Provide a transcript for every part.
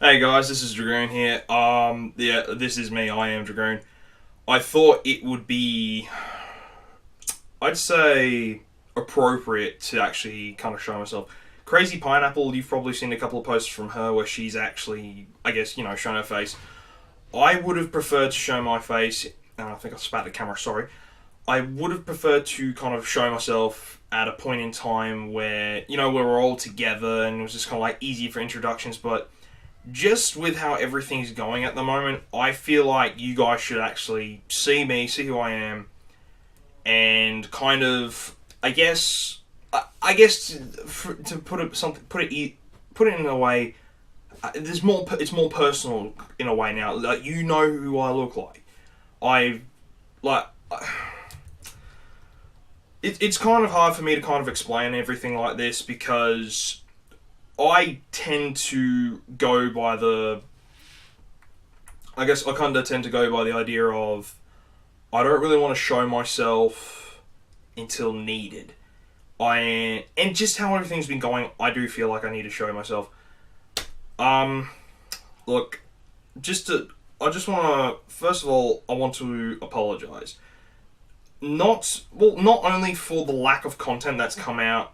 Hey guys, this is Dragoon here. Yeah, this is me. I am Dragoon. I thought it would be, I'd say, appropriate to actually kind of show myself. Crazy Pineapple, you've probably seen a couple of posts from her where she's actually, I guess, shown her face. I would have preferred to show my face, and I think I spat the camera, sorry. I would have preferred to kind of show myself at a point in time where, we were all together and it was just kind of like easy for introductions, but just with how everything's going at the moment, I feel like you guys should actually see me, see who I am, and kind of, to put it in a way, it's more personal in a way now. Like you know who I look like. I like. It's kind of hard for me to kind of explain everything like this because I tend to go by the. I guess I kind of tend to go by the idea of I don't really want to show myself until needed. And just how everything's been going, I do feel like I need to show myself. Look, I just want to. First of all, I want to apologize. Not only for the lack of content that has come out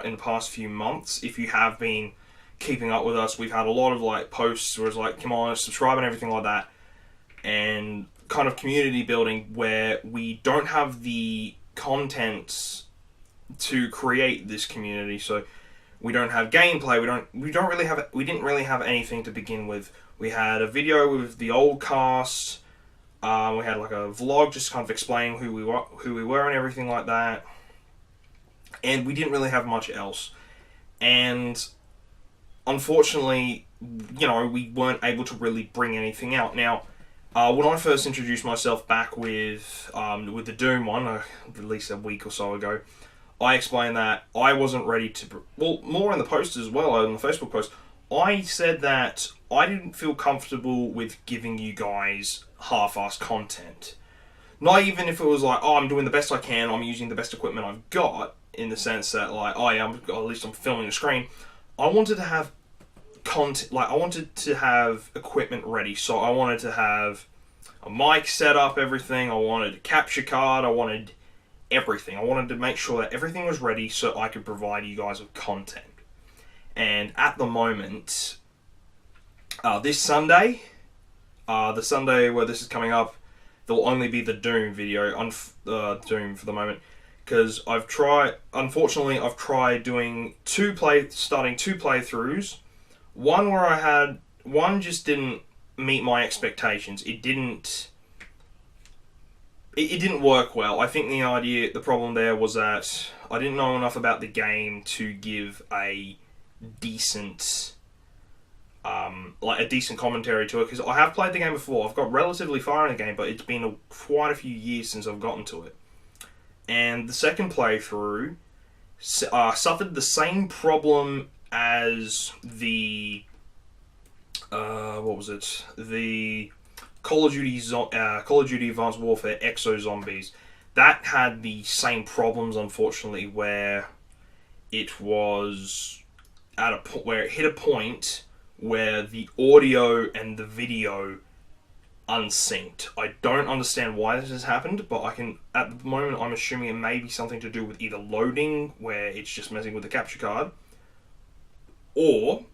in the past few months. If you have been keeping up with us, we've had a lot of like posts where it's like, come on, subscribe and everything like that, and kind of community building where we don't have the content to create this community. So we don't have gameplay. We didn't really have anything to begin with. We had a video with the old cast. We had like a vlog just kind of explaining who we were and everything like that. And we didn't really have much else. And unfortunately, we weren't able to really bring anything out. Now, when I first introduced myself back with the Doom one, at least a week or so ago, I explained that I wasn't ready to... Well, more in the post as well, in the Facebook post, I said that I didn't feel comfortable with giving you guys half-assed content. Not even if it was like, oh, I'm doing the best I can, I'm using the best equipment I've got, in the sense that, like, oh yeah, at least I'm filming the screen. I wanted to have content, like, I wanted to have equipment ready, so I wanted to have a mic set up, everything, I wanted a capture card, I wanted everything. I wanted to make sure that everything was ready so I could provide you guys with content. And at the moment, this Sunday, the Sunday where this is coming up, there'll only be the Doom video on Doom for the moment, because unfortunately I've tried doing starting two playthroughs. One just didn't meet my expectations. It didn't work well. I think the problem there was that I didn't know enough about the game to give a decent commentary to it, because I have played the game before. I've got relatively far in the game, but it's been quite a few years since I've gotten to it. And the second playthrough suffered the same problem as the the Call of Duty Advanced Warfare Exo Zombies. That had the same problems, unfortunately, where it was where it hit a point where the audio and the video unsynced. I don't understand why this has happened, but at the moment I'm assuming it may be something to do with either loading, where it's just messing with the capture card, or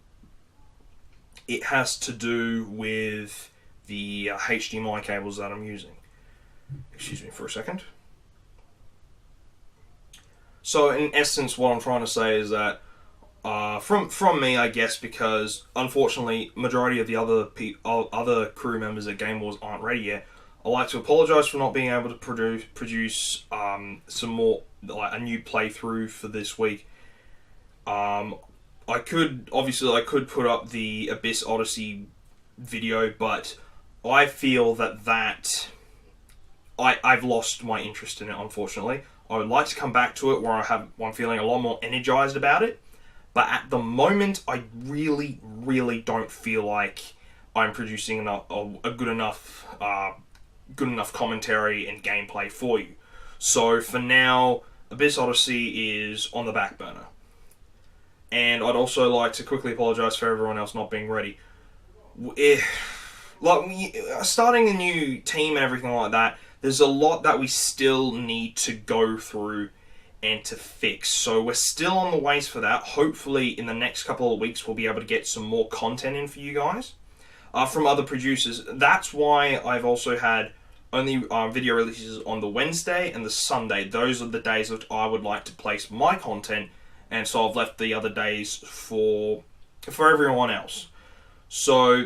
it has to do with the HDMI cables that I'm using. Excuse me for a second. So in essence, what I'm trying to say is that from me, I guess, because unfortunately, majority of the other crew members at Game Wars aren't ready yet. I'd like to apologise for not being able to produce some more, like a new playthrough for this week. I could put up the Abyss Odyssey video, but I feel that I've lost my interest in it, unfortunately. I would like to come back to it where I'm feeling a lot more energized about it. But at the moment, I really, really don't feel like I'm producing a good enough commentary and gameplay for you. So for now, Abyss Odyssey is on the back burner. And I'd also like to quickly apologise for everyone else not being ready. Starting a new team and everything like that, there's a lot that we still need to go through and to fix. So we're still on the ways for that. Hopefully in the next couple of weeks we'll be able to get some more content in for you guys from other producers. That's why I've also had only video releases on the Wednesday and the Sunday. Those are the days that I would like to place my content, and so I've left the other days for everyone else. So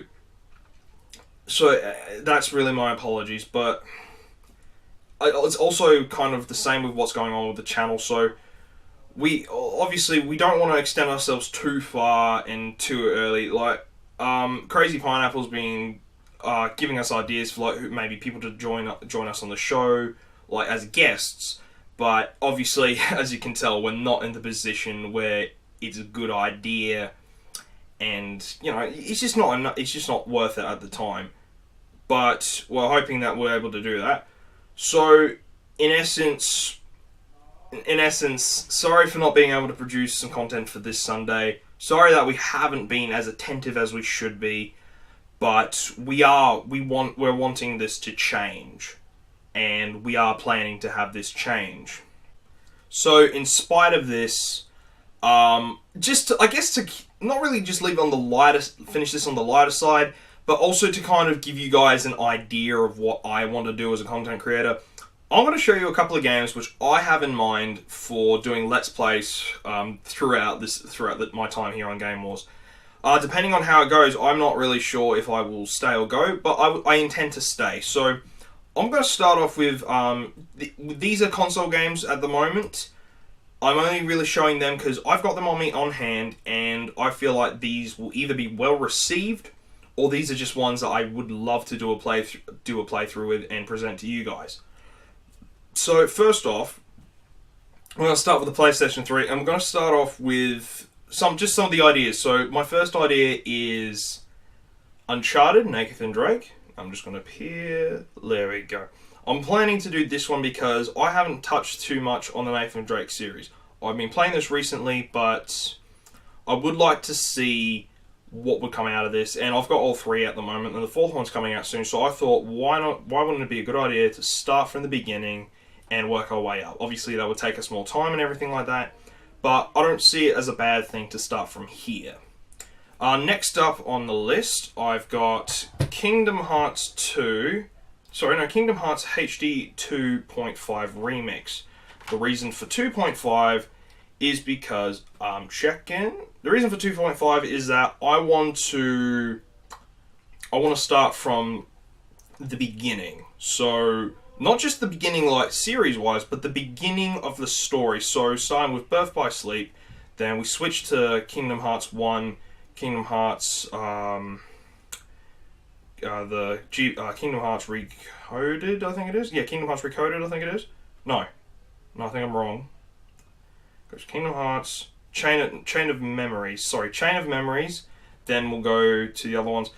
that's really my apologies, but it's also kind of the same with what's going on with the channel. So we don't want to extend ourselves too far and too early. Like Crazy Pineapple's been giving us ideas for like maybe people to join us on the show, like as guests. But obviously, as you can tell, we're not in the position where it's a good idea, and it's just not worth it at the time. But we're hoping that we're able to do that. So, in essence, sorry for not being able to produce some content for this Sunday. Sorry that we haven't been as attentive as we should be, but we're wanting this to change, and we are planning to have this change. So, in spite of this, to not really just leave on the finish this on the lighter side, but also to kind of give you guys an idea of what I want to do as a content creator, I'm going to show you a couple of games which I have in mind for doing Let's Plays throughout my time here on Game Wars. Depending on how it goes, I'm not really sure if I will stay or go, but I intend to stay. So I'm going to start off with, these are console games at the moment. I'm only really showing them because I've got them on hand, and I feel like these will either be well received, or these are just ones that I would love to do a playthrough with and present to you guys. So first off, I'm going to start with the PlayStation 3. I'm going to start off with some of the ideas. So my first idea is Uncharted, Nathan Drake. I'm just going to appear. There we go. I'm planning to do this one because I haven't touched too much on the Nathan Drake series. I've been playing this recently, but I would like to see what would come out of this, and I've got all three at the moment, and the fourth one's coming out soon, so I thought, why wouldn't it be a good idea to start from the beginning and work our way up? Obviously that would take us more time and everything like that, but I don't see it as a bad thing to start from here. Next up on the list, I've got Kingdom Hearts HD 2.5 Remix. The reason for 2.5 is because the reason for 2.5 is that I want to start from the beginning. So not just the beginning like series wise, but the beginning of the story. So starting with Birth by Sleep, then we switch to Kingdom Hearts 1, Kingdom Hearts Kingdom Hearts Recoded, I think it is. Yeah, Kingdom Hearts Recoded, I think it is. No, I think I'm wrong. Goes Kingdom Hearts Chain of Memories. Sorry, Chain of Memories. Then we'll go to the other ones,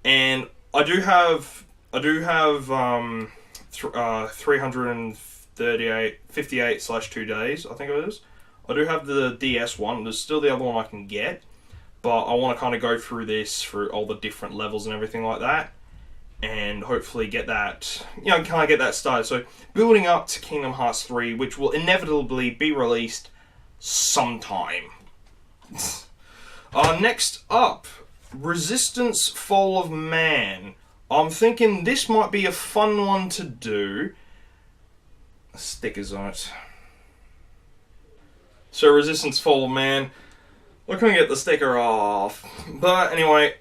and I do have 358/2 days. I think it is. I do have the DS one. There's still the other one I can get, but I want to kind of go through this through all the different levels and everything like that, and hopefully get that, kind of get that started. So building up to Kingdom Hearts 3, which will inevitably be released sometime. Next up, Resistance Fall of Man. I'm thinking this might be a fun one to do. Stickers on it. So Resistance Fall of Man. We're going to get the sticker off. But anyway,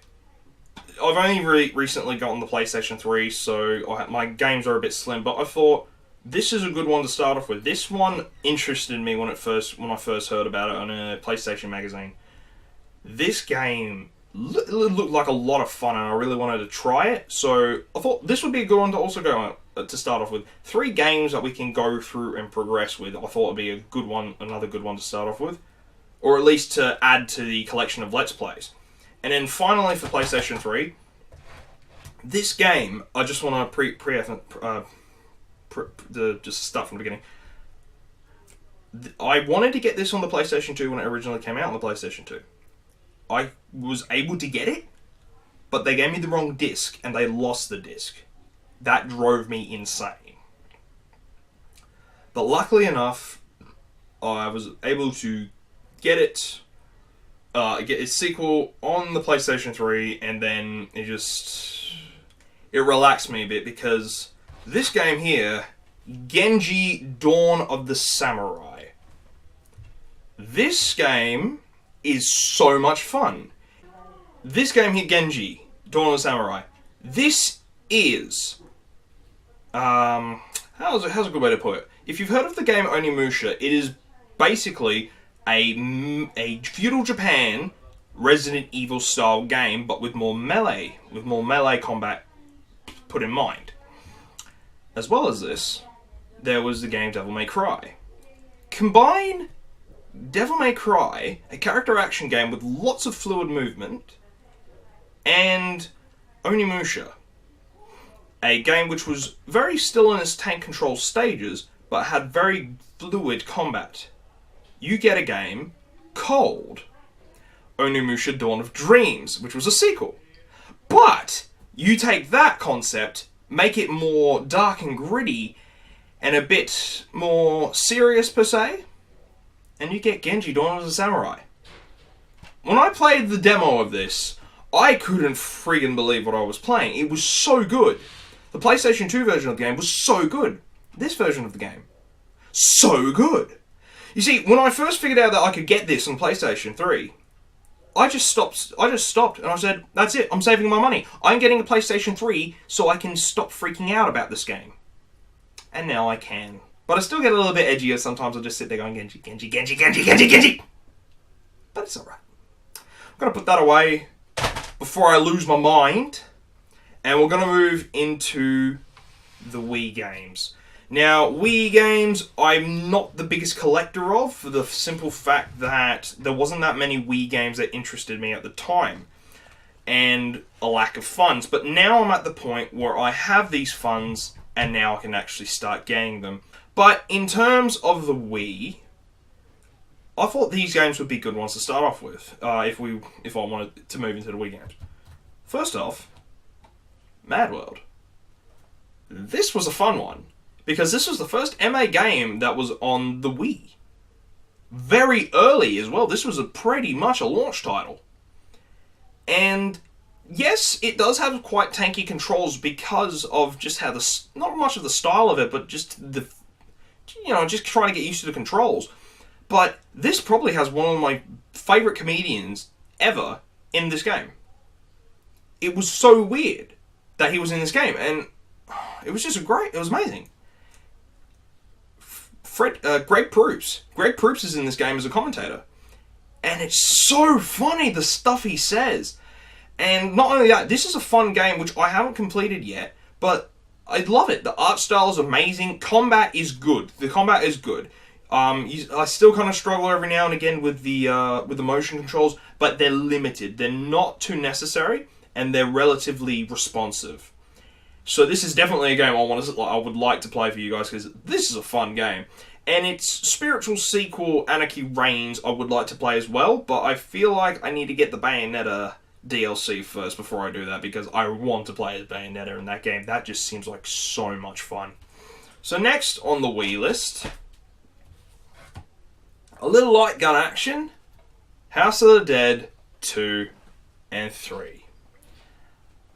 I've only recently gotten the PlayStation 3, so my games are a bit slim, but I thought this is a good one to start off with. This one interested me when I first heard about it on a PlayStation magazine. This game looked like a lot of fun, and I really wanted to try it, so I thought this would be a good one to also to start off with. 3 games that we can go through and progress with. I thought it'd be a good one, another good one to start off with, or at least to add to the collection of Let's Plays. And then finally for PlayStation 3, this game, I just want to just start from the beginning. I wanted to get this on the PlayStation 2 when it originally came out on the PlayStation 2. I was able to get it, but they gave me the wrong disc and they lost the disc. That drove me insane. But luckily enough, I was able to get its sequel on the PlayStation 3, and then it relaxed me a bit, because this game here, Genji Dawn of the Samurai. This game is so much fun. This game here, Genji Dawn of the Samurai, this is how's a good way to put it? If you've heard of the game Onimusha, it is basically a feudal Japan Resident Evil style game, but with more melee combat put in mind. As well as this, there was the game Devil May Cry. Combine Devil May Cry, a character action game with lots of fluid movement, and Onimusha, a game which was very still in its tank control stages, but had very fluid combat. You get a game called Onimusha Dawn of Dreams, which was a sequel. But you take that concept, make it more dark and gritty, and a bit more serious per se, and you get Genji Dawn of the Samurai. When I played the demo of this, I couldn't friggin' believe what I was playing. It was so good. The PlayStation 2 version of the game was so good. This version of the game, so good. You see, when I first figured out that I could get this on PlayStation 3, I just stopped and I said, that's it, I'm saving my money. I'm getting a PlayStation 3 so I can stop freaking out about this game. And now I can. But I still get a little bit edgier. Sometimes I'll just sit there going, Genji, Genji, Genji, Genji, Genji, Genji. But it's alright. I'm going to put that away before I lose my mind. And we're going to move into the Wii games. Now, Wii games, I'm not the biggest collector of, for the simple fact that there wasn't that many Wii games that interested me at the time, and a lack of funds. But now I'm at the point where I have these funds, and now I can actually start getting them. But in terms of the Wii, I thought these games would be good ones to start off with, if I wanted to move into the Wii games. First off, Mad World. This was a fun one, because this was the first MA game that was on the Wii. Very early as well. This was pretty much a launch title. And yes, it does have quite tanky controls because of just how not much of the style of it, but just just trying to get used to the controls. But this probably has one of my favourite comedians ever in this game. It was so weird that he was in this game, and it was just it was amazing. Greg Proops. Greg Proops is in this game as a commentator. And it's so funny, the stuff he says. And not only that, this is a fun game which I haven't completed yet, but I love it. The art style is amazing. Combat is good. The combat is good. I still kind of struggle every now and again with the motion controls, but they're limited. They're not too necessary, and they're relatively responsive. So this is definitely a game I would like to play for you guys, because this is a fun game. And its spiritual sequel, Anarchy Reigns, I would like to play as well, but I feel like I need to get the Bayonetta DLC first before I do that, because I want to play as Bayonetta in that game. That just seems like so much fun. So next on the Wii list, a little light gun action, House of the Dead 2 and 3.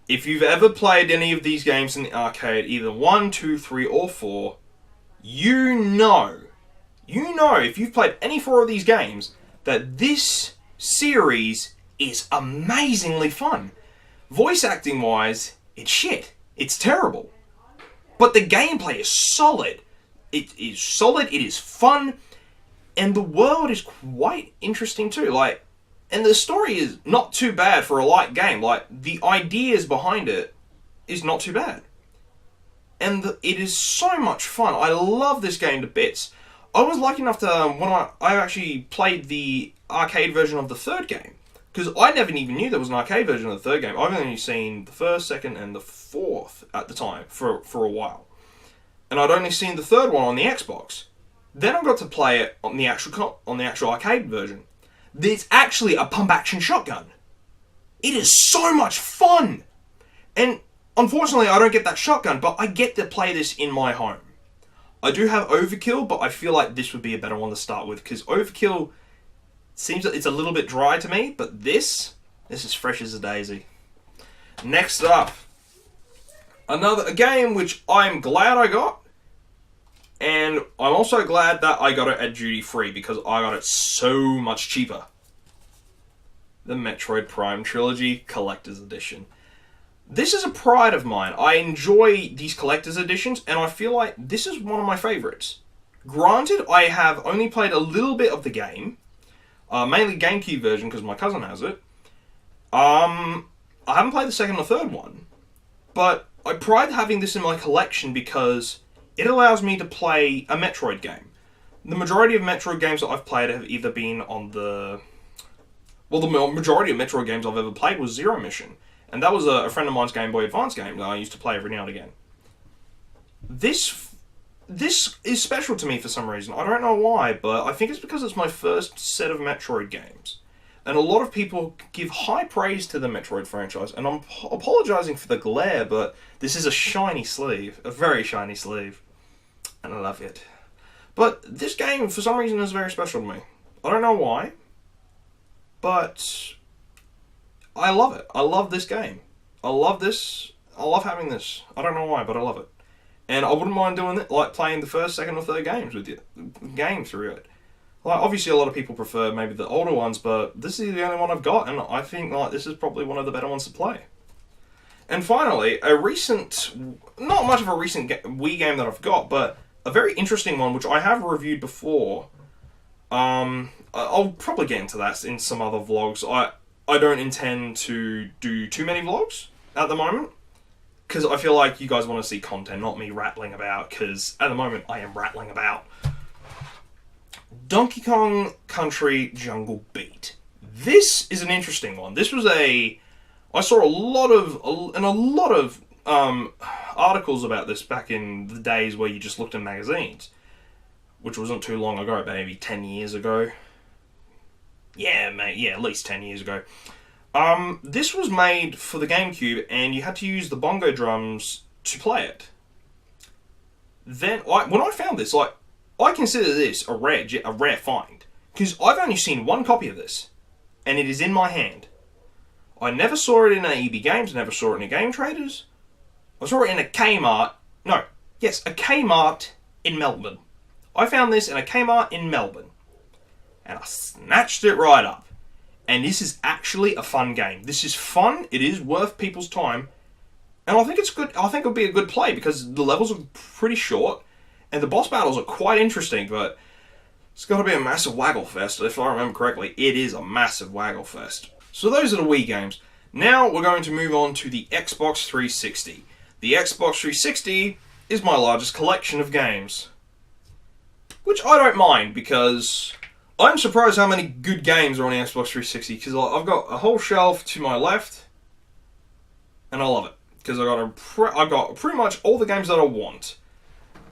If you've ever played any of these games in the arcade, either 1, 2, 3, or 4, you know, if you've played any 4 of these games, that this series is amazingly fun. Voice acting wise, it's shit. It's terrible. But the gameplay is solid. It is solid, it is fun, and the world is quite interesting too. And the story is not too bad for a light game. The ideas behind it is not too bad. And it is so much fun. I love this game to bits. I was lucky enough to, when I actually played the arcade version of the third game, because I never even knew there was an arcade version of the third game. I've only seen the first, second, and the fourth at the time for a while. And I'd only seen the third one on the Xbox. Then I got to play it on the actual arcade version. There's actually a pump-action shotgun. It is so much fun! And unfortunately, I don't get that shotgun, but I get to play this in my home. I do have Overkill, but I feel like this would be a better one to start with, because Overkill seems that it's a little bit dry to me, but this is fresh as a daisy. Next up, a game which I'm glad I got, and I'm also glad that I got it at duty free, because I got it so much cheaper. The Metroid Prime Trilogy Collector's Edition. This is a pride of mine. I enjoy these collector's editions, and I feel like this is one of my favourites. Granted, I have only played a little bit of the game, mainly GameCube version because my cousin has it. I haven't played the second or third one, but I pride having this in my collection because it allows me to play a Metroid game. The majority of Metroid games that I've played have either been on the... Well, the majority of Metroid games I've ever played was Zero Mission. And that was a friend of mine's Game Boy Advance game that I used to play every now and again. This is special to me for some reason. I don't know why, but I think it's because it's my first set of Metroid games. And a lot of people give high praise to the Metroid franchise, and I'm apologising for the glare, but this is a shiny sleeve. A very shiny sleeve. And I love it. But this game, for some reason, is very special to me. I don't know why, but I love it. I love this game. I love this. I love having this. I don't know why, but I love it. And I wouldn't mind doing it, like playing the first, second, or third games with you. Game through it. Like, obviously a lot of people prefer maybe the older ones, but this is the only one I've got, and I think like this is probably one of the better ones to play. And finally, not much of a recent Wii game that I've got, but a very interesting one, which I have reviewed before. I'll probably get into that in some other vlogs. I don't intend to do too many vlogs at the moment, because I feel like you guys want to see content, not me rattling about, because at the moment I am rattling about. Donkey Kong Country Jungle Beat. This is an interesting one. This was I saw a lot of articles about this back in the days where you just looked in magazines, which wasn't too long ago, maybe 10 years ago. Yeah, mate, yeah, at least 10 years ago. This was made for the GameCube, and you had to use the bongo drums to play it. Then, when I found this, I consider this a rare find, because I've only seen one copy of this, and it is in my hand. I never saw it in EB Games, never saw it in a Game Traders. I saw it in a Kmart. No, yes, a Kmart in Melbourne. I found this in a Kmart in Melbourne, and I snatched it right up. And this is actually a fun game. This is fun. It is worth people's time, and I think it's good. I think it'll be a good play because the levels are pretty short. And the boss battles are quite interesting, but it's got to be a massive waggle fest. If I remember correctly, it is a massive waggle fest. So those are the Wii games. Now we're going to move on to the Xbox 360. The Xbox 360 is my largest collection of games, which I don't mind because I'm surprised how many good games are on the Xbox 360. Because I've got a whole shelf to my left, and I love it because I've got pretty much all the games that I want.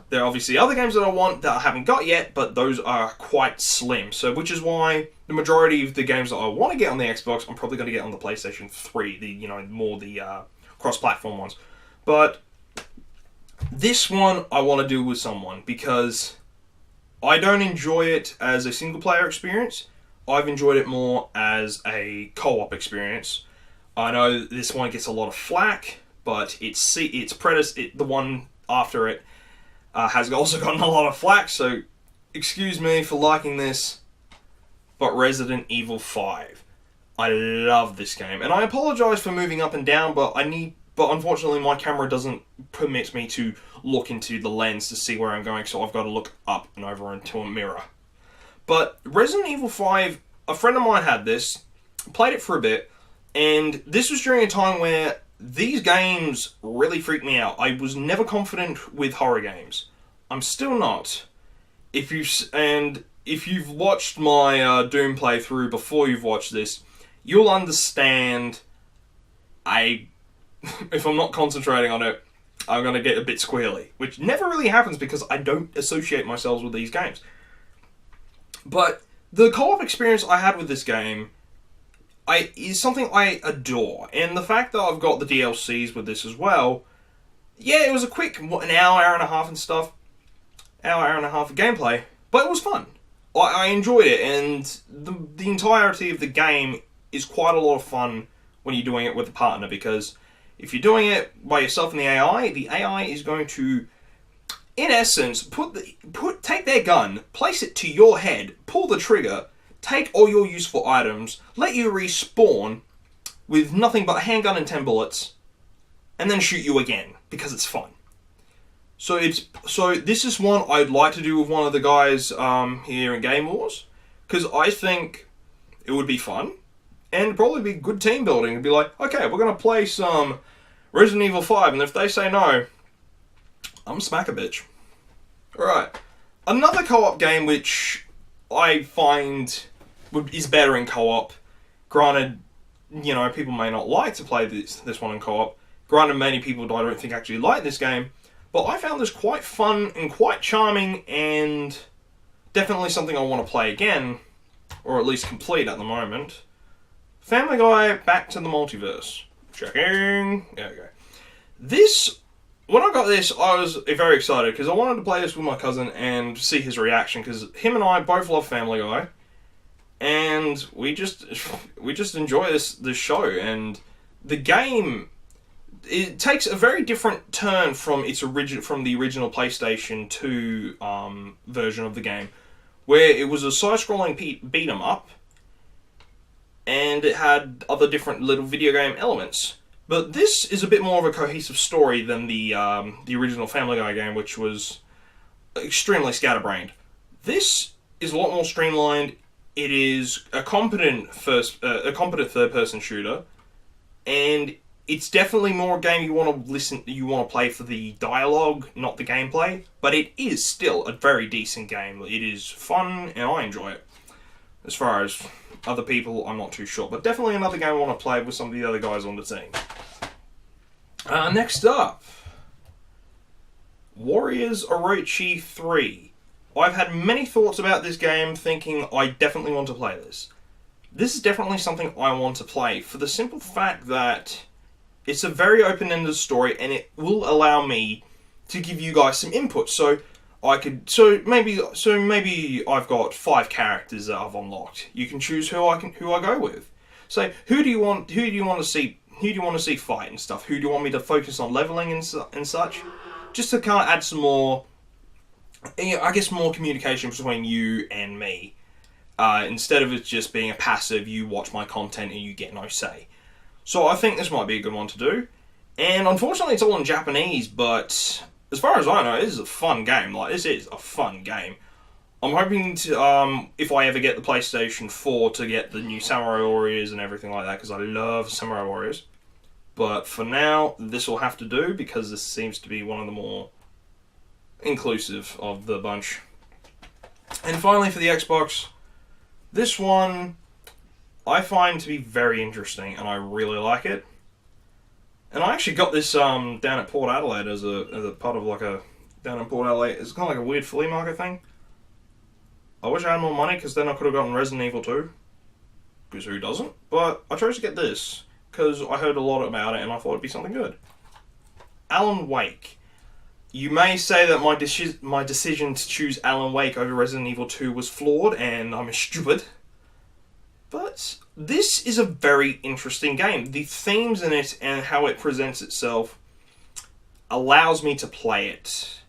There are obviously other games that I want that I haven't got yet, but those are quite slim. So, which is why the majority of the games that I want to get on the Xbox, I'm probably going to get on the PlayStation 3, the cross-platform ones. But this one I want to do with someone because I don't enjoy it as a single-player experience. I've enjoyed it more as a co-op experience. I know this one gets a lot of flack, but the one after it has also gotten a lot of flack, so excuse me for liking this, but Resident Evil 5. I love this game, and I apologise for moving up and down, but unfortunately my camera doesn't permit me to look into the lens to see where I'm going, so I've got to look up and over into a mirror. But Resident Evil 5, a friend of mine had this, played it for a bit, and this was during a time where these games really freaked me out. I was never confident with horror games. I'm still not. If you've watched my Doom playthrough before you've watched this, you'll understand. If I'm not concentrating on it, I'm going to get a bit squealy, which never really happens because I don't associate myself with these games. But the co-op experience I had with this game, is something I adore. And the fact that I've got the DLCs with this as well, yeah, it was a quick, an hour and a half and stuff, hour and a half of gameplay, but it was fun. I enjoyed it, and the entirety of the game is quite a lot of fun when you're doing it with a partner, because if you're doing it by yourself and the AI is going to, in essence, take their gun, place it to your head, pull the trigger, take all your useful items, let you respawn with nothing but a handgun and 10 bullets, and then shoot you again, because it's fun. So this is one I'd like to do with one of the guys here in Game Wars, because I think it would be fun, and probably be good team building. It'd be like, okay, we're going to play some Resident Evil 5, and if they say no, I'm smack a bitch. Alright, another co-op game which I find is better in co-op. Granted, you know, people may not like to play this one in co-op. Granted, many people I don't think actually like this game. But I found this quite fun and quite charming, and definitely something I want to play again, or at least complete at the moment. Family Guy Back to the Multiverse. Checking. There we go. When I got this, I was very excited, because I wanted to play this with my cousin and see his reaction, because him and I both love Family Guy, and we just enjoy this show, and the game, it takes a very different turn from the original PlayStation 2 version of the game, where it was a side-scrolling beat 'em up, and it had other different little video game elements. But this is a bit more of a cohesive story than the original Family Guy game, which was extremely scatterbrained. This is a lot more streamlined. It is a competent third-person shooter, and it's definitely more a game you want to play for the dialogue, not the gameplay. But it is still a very decent game. It is fun, and I enjoy it. As far as other people, I'm not too sure. But definitely another game I want to play with some of the other guys on the team. Next up, Warriors Orochi 3. I've had many thoughts about this game, thinking I definitely want to play this. This is definitely something I want to play, for the simple fact that it's a very open-ended story, and it will allow me to give you guys some input. So maybe I've got 5 characters that I've unlocked. You can choose who I go with. So who do you want to see fight and stuff? Who do you want me to focus on leveling and such? Just to kind of add some more, I guess, more communication between you and me. Instead of it just being a passive, you watch my content and you get no say. So I think this might be a good one to do. And unfortunately it's all in Japanese, but as far as I know, this is a fun game. This is a fun game. I'm hoping to, if I ever get the PlayStation 4, to get the new Samurai Warriors and everything like that, because I love Samurai Warriors. But for now, this will have to do, because this seems to be one of the more inclusive of the bunch. And finally, for the Xbox, this one I find to be very interesting, and I really like it. And I actually got this down at Port Adelaide as a part of down in Port Adelaide. It's kind of like a weird flea market thing. I wish I had more money, because then I could have gotten Resident Evil 2. Because who doesn't? But I chose to get this, because I heard a lot about it and I thought it'd be something good. Alan Wake. You may say that my decision to choose Alan Wake over Resident Evil 2 was flawed and I'm stupid. But this is a very interesting game. The themes in it and how it presents itself allows me to play it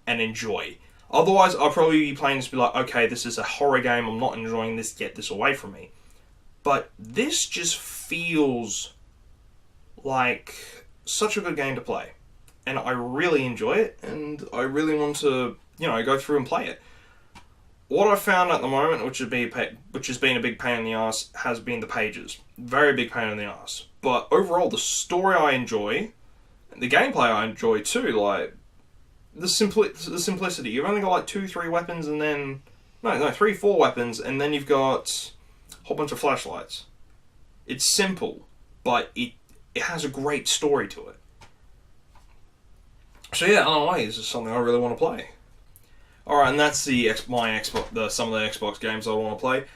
and enjoy. Otherwise, I'll probably be playing this and be like, okay, this is a horror game, I'm not enjoying this, get this away from me. But this just feels like such a good game to play. And I really enjoy it, and I really want to, go through and play it. What I've found at the moment, which has been a big pain in the ass, has been the pages. Very big pain in the ass. But overall, the story I enjoy, and the gameplay I enjoy too, the simplicity. You've only got 2-3 weapons, and then 3-4 weapons, and then you've got a whole bunch of flashlights. It's simple, but it has a great story to it. So yeah, Alan Wake is just something I really want to play. Alright, and that's some of the Xbox games I want to play.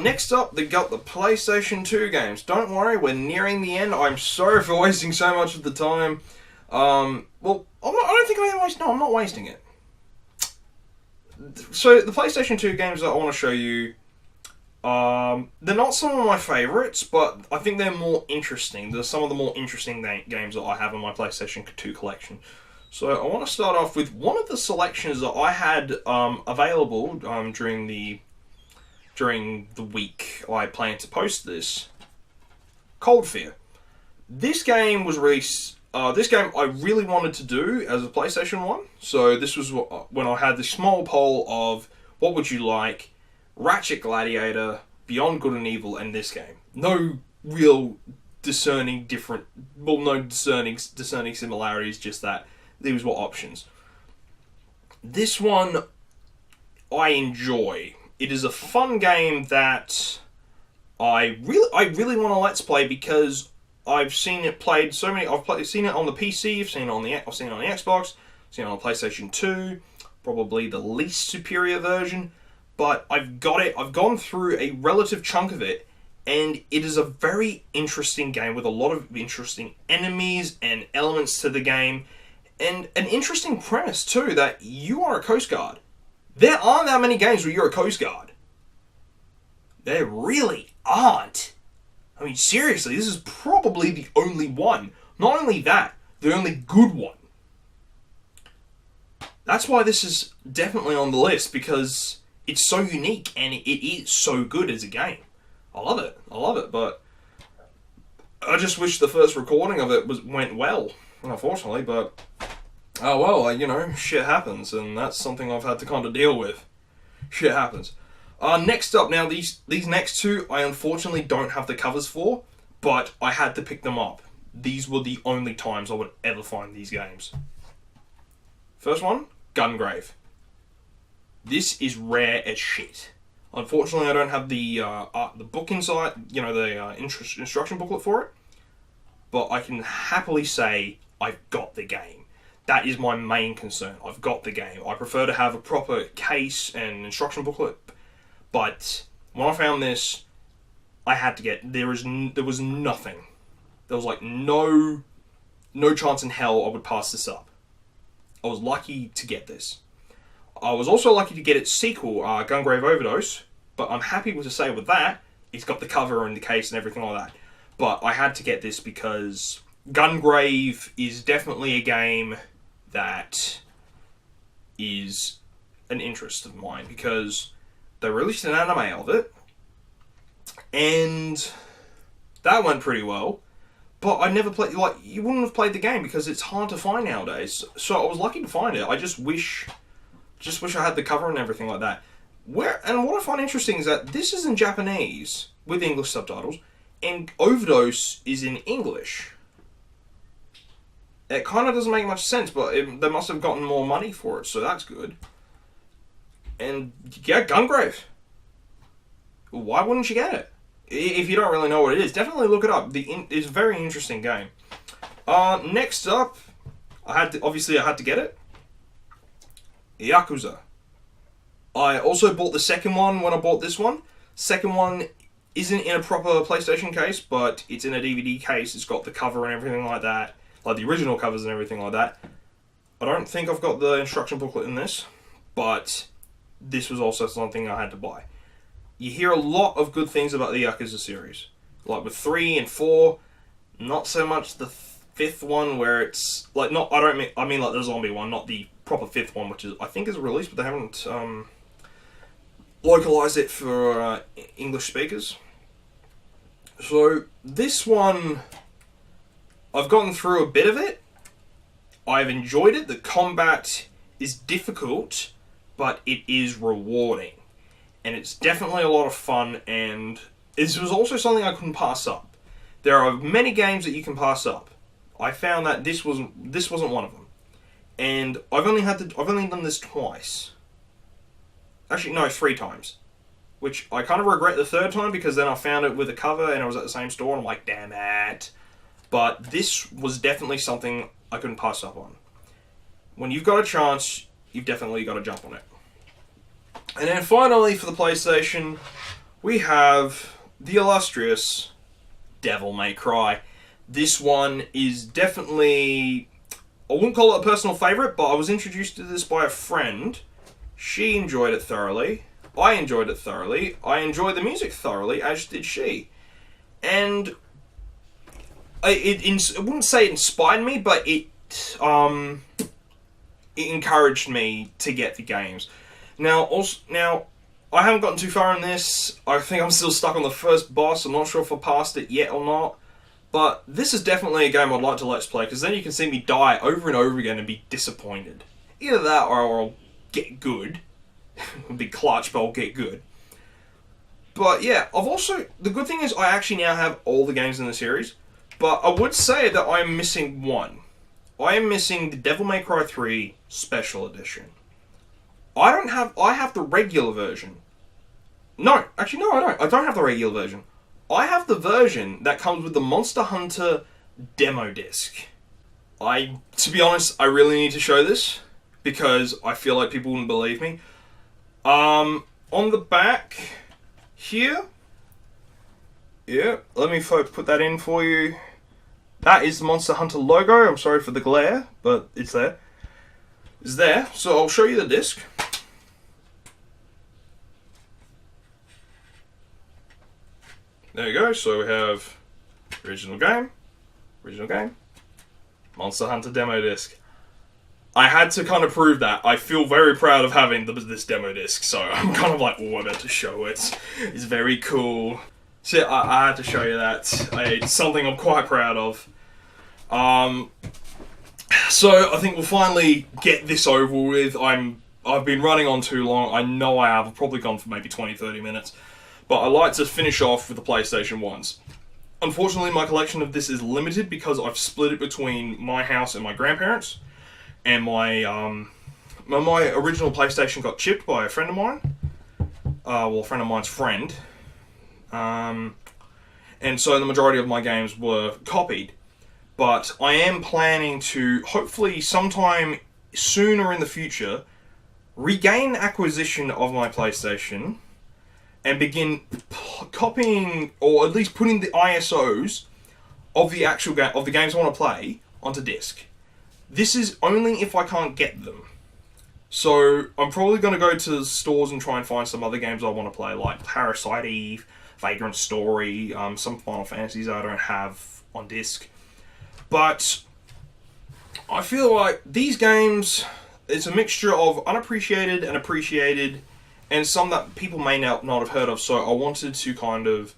Next up, they got the PlayStation 2 games. Don't worry, we're nearing the end. I'm sorry for wasting so much of the time. Well, I don't think I'm not wasting it. So, the PlayStation 2 games that I want to show you, they're not some of my favourites, but I think they're more interesting. They're some of the more interesting games that I have in my PlayStation 2 collection. So, I want to start off with one of the selections that I had available during the week I plan to post this. Cold Fear. This game was released. This game I really wanted to do as a PlayStation 1. So this was when I had this small poll of what would you like, Ratchet Gladiator, Beyond Good and Evil, and this game. No real discerning similarities, just that these were options. This one I enjoy. It is a fun game that I really want to let's play because I've seen it played so many. Seen it on the PC. I've seen it on the Xbox. Seen it on the PlayStation 2. Probably the least superior version, but I've got it. I've gone through a relative chunk of it, and it is a very interesting game with a lot of interesting enemies and elements to the game, and an interesting premise too that you are a Coast Guard. There aren't that many games where you're a Coast Guard. There really aren't. I mean, seriously, this is probably the only one. Not only that, the only good one. That's why this is definitely on the list, because it's so unique and it is so good as a game. I love it, but I just wish the first recording of it went well, unfortunately, but oh well, shit happens, and that's something I've had to kind of deal with. Shit happens. Next up, now these next two, I unfortunately don't have the covers for, but I had to pick them up. These were the only times I would ever find these games. First one, Gungrave. This is rare as shit. Unfortunately, I don't have the book inside, the instruction booklet for it, but I can happily say I've got the game. That is my main concern. I've got the game. I prefer to have a proper case and instruction booklet. But when I found this, I had to get. There was nothing. There was like no chance in hell I would pass this up. I was lucky to get this. I was also lucky to get its sequel, Gungrave Overdose. But I'm happy to say with that, it's got the cover and the case and everything like that. But I had to get this because Gungrave is definitely a game that is an interest of mine, because they released an anime of it, and that went pretty well. But I never played. You wouldn't have played the game because it's hard to find nowadays. So I was lucky to find it. I just wish I had the cover and everything like that. What I find interesting is that this is in Japanese with English subtitles, and Overdose is in English. It kind of doesn't make much sense, but they must have gotten more money for it, so that's good. And yeah, Gungrave. Why wouldn't you get it? If you don't really know what it is, definitely look it up. It's a very interesting game. Next up, I had to get it. Yakuza. I also bought the second one when I bought this one. Second one isn't in a proper PlayStation case, but it's in a DVD case. It's got the cover and everything like that, like the original covers and everything like that. I don't think I've got the instruction booklet in this, but this was also something I had to buy. You hear a lot of good things about the Yakuza series. Like with 3 and 4, not so much the 5th one where it's like I mean like the zombie one, not the proper 5th one, which I think is released, but they haven't localized it for English speakers. So this one, I've gotten through a bit of it. I've enjoyed it. The combat is difficult, but it is rewarding. And it's definitely a lot of fun, and this was also something I couldn't pass up. There are many games that you can pass up. I found that this wasn't one of them. And I've only done this twice. Actually, no, 3 times. Which I kind of regret the 3rd time, because then I found it with a cover and I was at the same store and I'm like, damn it. But this was definitely something I couldn't pass up on. When you've got a chance, you've definitely got to jump on it. And then finally for the PlayStation, we have the illustrious Devil May Cry. This one is definitely, I wouldn't call it a personal favourite, but I was introduced to this by a friend. She enjoyed it thoroughly. I enjoyed it thoroughly. I enjoyed the music thoroughly, as did she. And I wouldn't say it inspired me, but it encouraged me to get the games. Now, I haven't gotten too far in this. I think I'm still stuck on the first boss. I'm not sure if I passed it yet or not. But this is definitely a game I'd like to Let's Play, because then you can see me die over and over again and be disappointed. Either that or I'll get good. It'll be clutch, but I'll get good. But yeah, the good thing is I actually now have all the games in the series. But I would say that I'm missing one. I am missing the Devil May Cry 3 Special Edition. I have the regular version. No, actually no, I don't. I don't have the regular version. I have the version that comes with the Monster Hunter demo disc. To be honest, I really need to show this because I feel like people wouldn't believe me. On the back here, yeah, let me put that in for you. That is the Monster Hunter logo. I'm sorry for the glare, but it's there. It's there. So I'll show you the disc. There you go. So we have original game, Monster Hunter demo disc. I had to kind of prove that. I feel very proud of having this demo disc, so I'm kind of like, oh, I'm about to show it. It's very cool. So I had to show you that. It's something I'm quite proud of. So I think we'll finally get this over with. I've been running on too long. I know I have. I've probably gone for maybe 20-30 minutes. But I like to finish off with the PlayStation 1s. Unfortunately, my collection of this is limited because I've split it between my house and my grandparents. And my original PlayStation got chipped by a friend of mine. A friend of mine's friend. And so the majority of my games were copied. But I am planning to, hopefully sometime sooner in the future, regain acquisition of my PlayStation and begin copying, or at least putting the ISOs of the actual of the games I want to play onto disc. This is only if I can't get them. So I'm probably going to go to stores and try and find some other games I want to play, like Parasite Eve, Vagrant Story, some Final Fantasies I don't have on disc. But I feel like these games, it's a mixture of unappreciated and appreciated, and some that people may not have heard of, so I wanted to kind of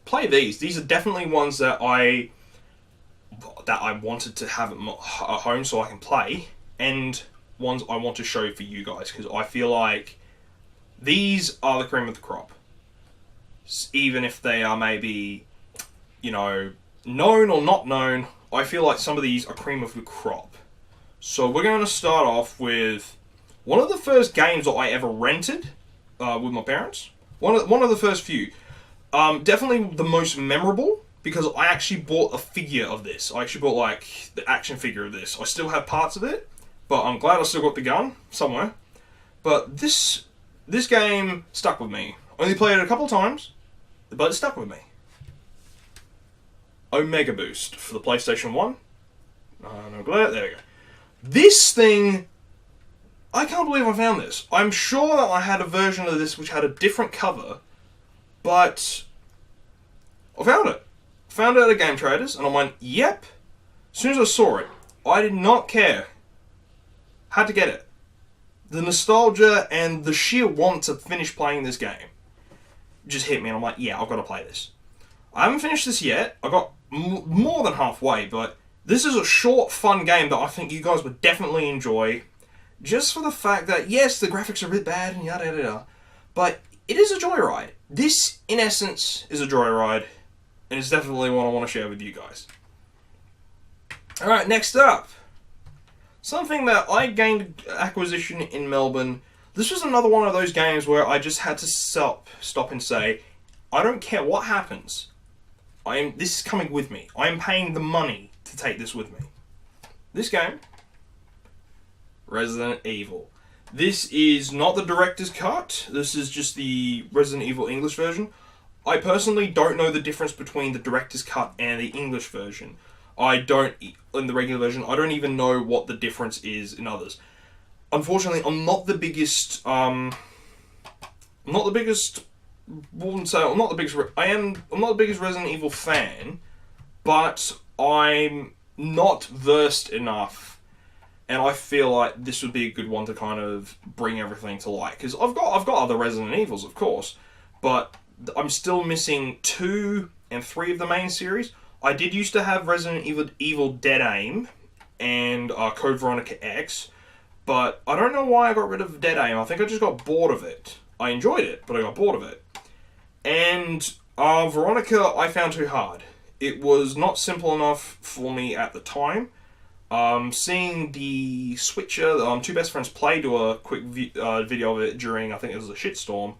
play these. These are definitely ones that I wanted to have at home so I can play, and ones I want to show for you guys, because I feel like these are the cream of the crop. Even if they are maybe, known or not known, I feel like some of these are cream of the crop. So we're going to start off with one of the first games that I ever rented with my parents. One of the first few. Definitely the most memorable, because I actually bought a figure of this. I actually bought, like, the action figure of this. I still have parts of it, but I'm glad I still got the gun somewhere. But this game stuck with me. Only played it a couple times, but it stuck with me. Omega Boost for the PlayStation 1. No glare. There we go. This thing, I can't believe I found this. I'm sure that I had a version of this which had a different cover, but I found it. Found it at a Game Traders, and I went, yep. As soon as I saw it, I did not care. Had to get it. The nostalgia and the sheer want to finish playing this game just hit me, and I'm like, yeah, I've got to play this. I haven't finished this yet. I got more than halfway, but this is a short, fun game that I think you guys would definitely enjoy. Just for the fact that, yes, the graphics are a bit bad and yada yada yada, but it is a joyride. This, in essence, is a joyride, and it's definitely one I want to share with you guys. Alright, next up. Something that I gained acquisition in Melbourne. This was another one of those games where I just had to stop and say, I don't care what happens. This is coming with me. I am paying the money to take this with me. This game, Resident Evil. This is not the director's cut. This is just the Resident Evil English version. I personally don't know the difference between the director's cut and the English version. In the regular version, I don't even know what the difference is in others. Unfortunately, I'm not the biggest. I'm not the biggest Resident Evil fan, but I'm not versed enough, and I feel like this would be a good one to kind of bring everything to light. Because I've got other Resident Evils, of course, but I'm still missing 2 and 3 of the main series. I did used to have Resident Evil Dead Aim and Code Veronica X, but I don't know why I got rid of Dead Aim. I think I just got bored of it. I enjoyed it, but I got bored of it. And Veronica I found too hard. It was not simple enough for me at the time. Seeing the Switcher, 2 best friends play, do a quick video of it during, I think it was a shitstorm,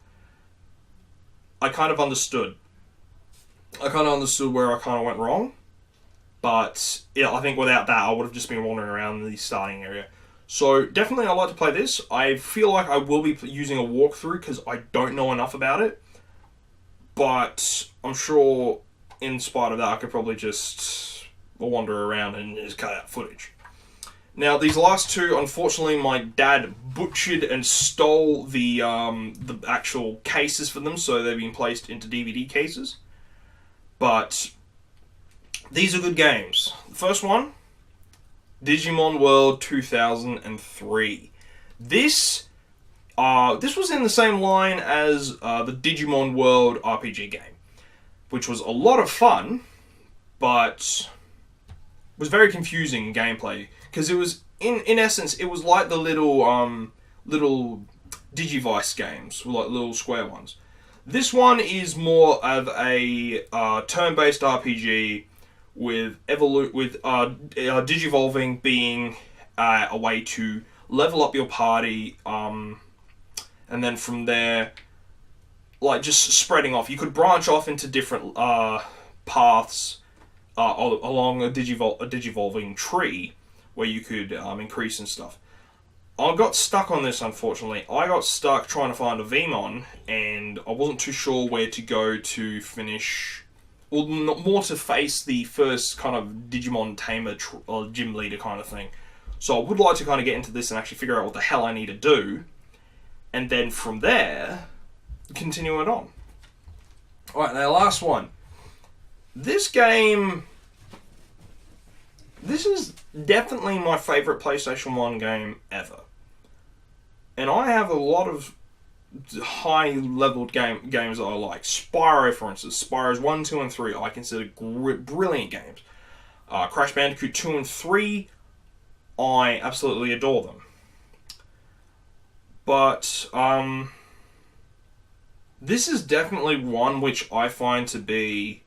I kind of understood. I kind of understood where I kind of went wrong. But yeah, I think without that, I would have just been wandering around the starting area. So definitely I'd like to play this. I feel like I will be using a walkthrough because I don't know enough about it. But I'm sure in spite of that, I could probably just wander around and just cut out footage. Now, these last 2, unfortunately, my dad butchered and stole the actual cases for them, so they've been placed into DVD cases. But these are good games. The first one, Digimon World 2003. This was in the same line as the Digimon World RPG game, which was a lot of fun, but was very confusing in gameplay, because it was, in essence, it was like the little Digivice games, like little square ones. This one is more of a turn-based RPG with Digivolving being a way to level up your party, and then from there, like, just spreading off. You could branch off into different paths along a Digivolving tree where you could increase and stuff. I got stuck on this, unfortunately. I got stuck trying to find a Vmon, and I wasn't too sure where to go to finish, or more to face the first kind of Digimon tamer or gym leader kind of thing. So I would like to kind of get into this and actually figure out what the hell I need to do, and then from there, continue it on. Alright, now last one. This game, this is definitely my favourite PlayStation 1 game ever. And I have a lot of high-leveled games that I like. Spyro, for instance. Spyro's 1, 2, and 3 I consider brilliant games. Crash Bandicoot 2 and 3, I absolutely adore them. But, this is definitely one which I find to be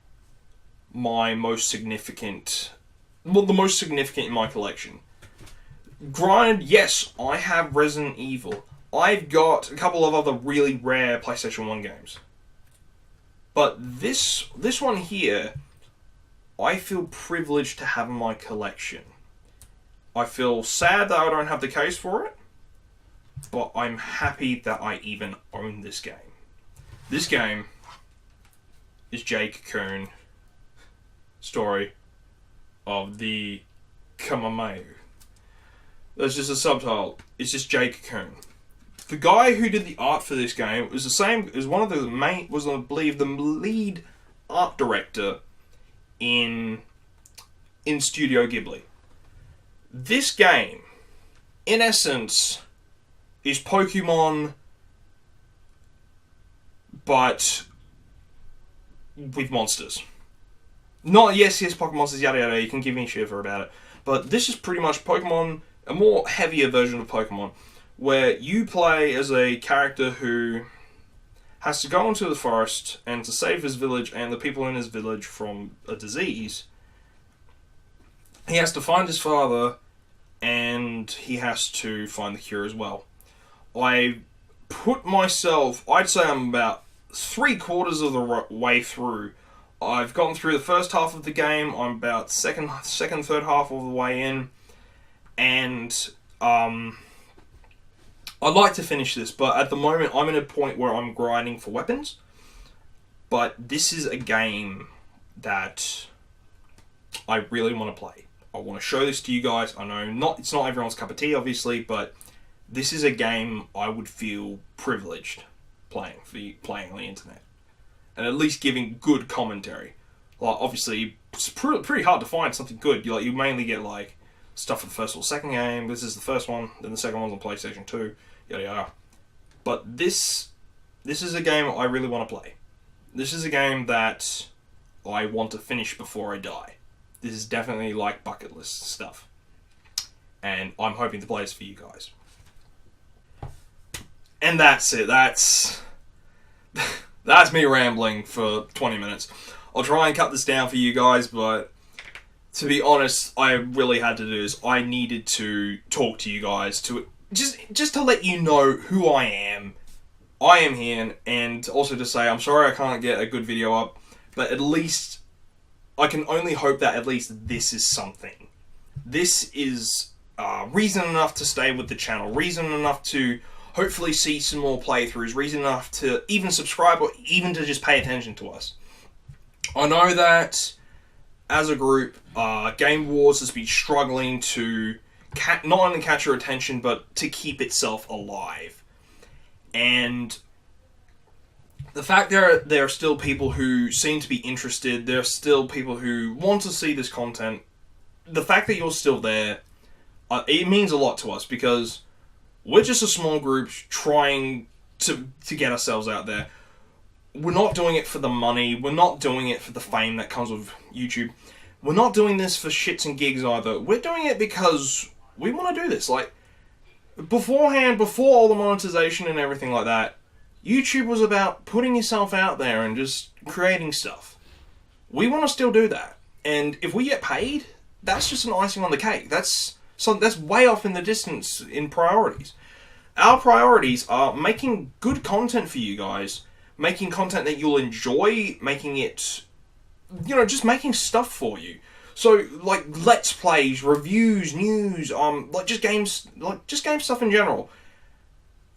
my most significant, well, the most significant in my collection. Granted, yes, I have Resident Evil. I've got a couple of other really rare PlayStation 1 games. But this one here, I feel privileged to have in my collection. I feel sad that I don't have the case for it, but I'm happy that I even own this game. This game is Jake Coon story of the Kamamayu. That's just a subtitle. It's just Jake Coon. The guy who did the art for this game was the same as one of the main, was I believe the lead art director in Studio Ghibli. This game, in essence, is Pokemon, but with monsters. Not, yes, Pokemon monsters, yada yada, you can give me shiver about it. But this is pretty much Pokemon, a more heavier version of Pokemon, where you play as a character who has to go into the forest and to save his village and the people in his village from a disease. He has to find his father, and he has to find the cure as well. I put myself, I'd say I'm about 3/4 of the way through. I've gotten through the first half of the game. I'm about second, third half of the way in, and I'd like to finish this, but at the moment I'm in a point where I'm grinding for weapons. But this is a game that I really want to play. I want to show this to you guys. I know it's not everyone's cup of tea, obviously, but this is a game I would feel privileged playing on the internet, and at least giving good commentary. Like, obviously, it's pretty hard to find something good. You mainly get like stuff for the first or second game. This is the first one, then the second one's on PlayStation 2, yada yada. But this is a game I really want to play. This is a game that I want to finish before I die. This is definitely like bucket list stuff. And I'm hoping to play this for you guys. And that's it. That's me rambling for 20 minutes. I'll try and cut this down for you guys, but to be honest, I really had to do this. I needed to talk to you guys to just to let you know who I am. I am here, and also to say I'm sorry I can't get a good video up, but at least I can only hope that at least this is something. This is reason enough to stay with the channel, reason enough to hopefully see some more playthroughs, reason enough to even subscribe or even to just pay attention to us. I know that as a group, Game Wars has been struggling to not only catch your attention, but to keep itself alive. And the fact there are still people who seem to be interested, there are still people who want to see this content, the fact that you're still there, it means a lot to us, because we're just a small group trying to get ourselves out there. We're not doing it for the money, we're not doing it for the fame that comes with YouTube. We're not doing this for shits and gigs either. We're doing it because we want to do this. Like, beforehand, before all the monetization and everything like that, YouTube was about putting yourself out there and just creating stuff. We want to still do that. And if we get paid, that's just an icing on the cake. That's way off in the distance in priorities. Our priorities are making good content for you guys, making content that you'll enjoy, making it, just making stuff for you. So, like, let's plays, reviews, news, just game stuff in general.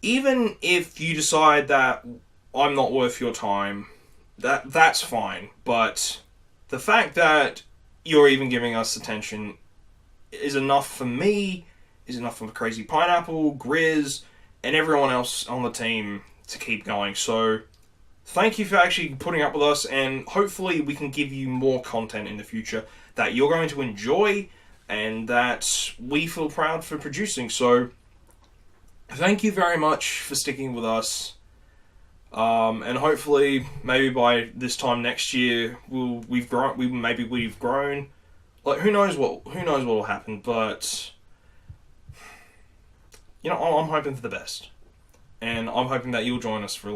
Even if you decide that I'm not worth your time, that's fine. But the fact that you're even giving us attention is enough for me, is enough for Crazy Pineapple, Grizz, and everyone else on the team to keep going. So, thank you for actually putting up with us, and hopefully we can give you more content in the future that you're going to enjoy and that we feel proud for producing. So, thank you very much for sticking with us. And hopefully, maybe by this time next year, we've grown. Like, who knows what will happen? But I'm hoping for the best, and I'm hoping that you'll join us for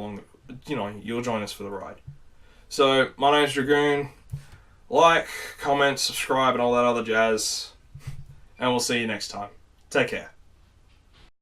you'll join us for the ride. So, my name's Dragoon. Like, comment, subscribe, and all that other jazz. And we'll see you next time. Take care.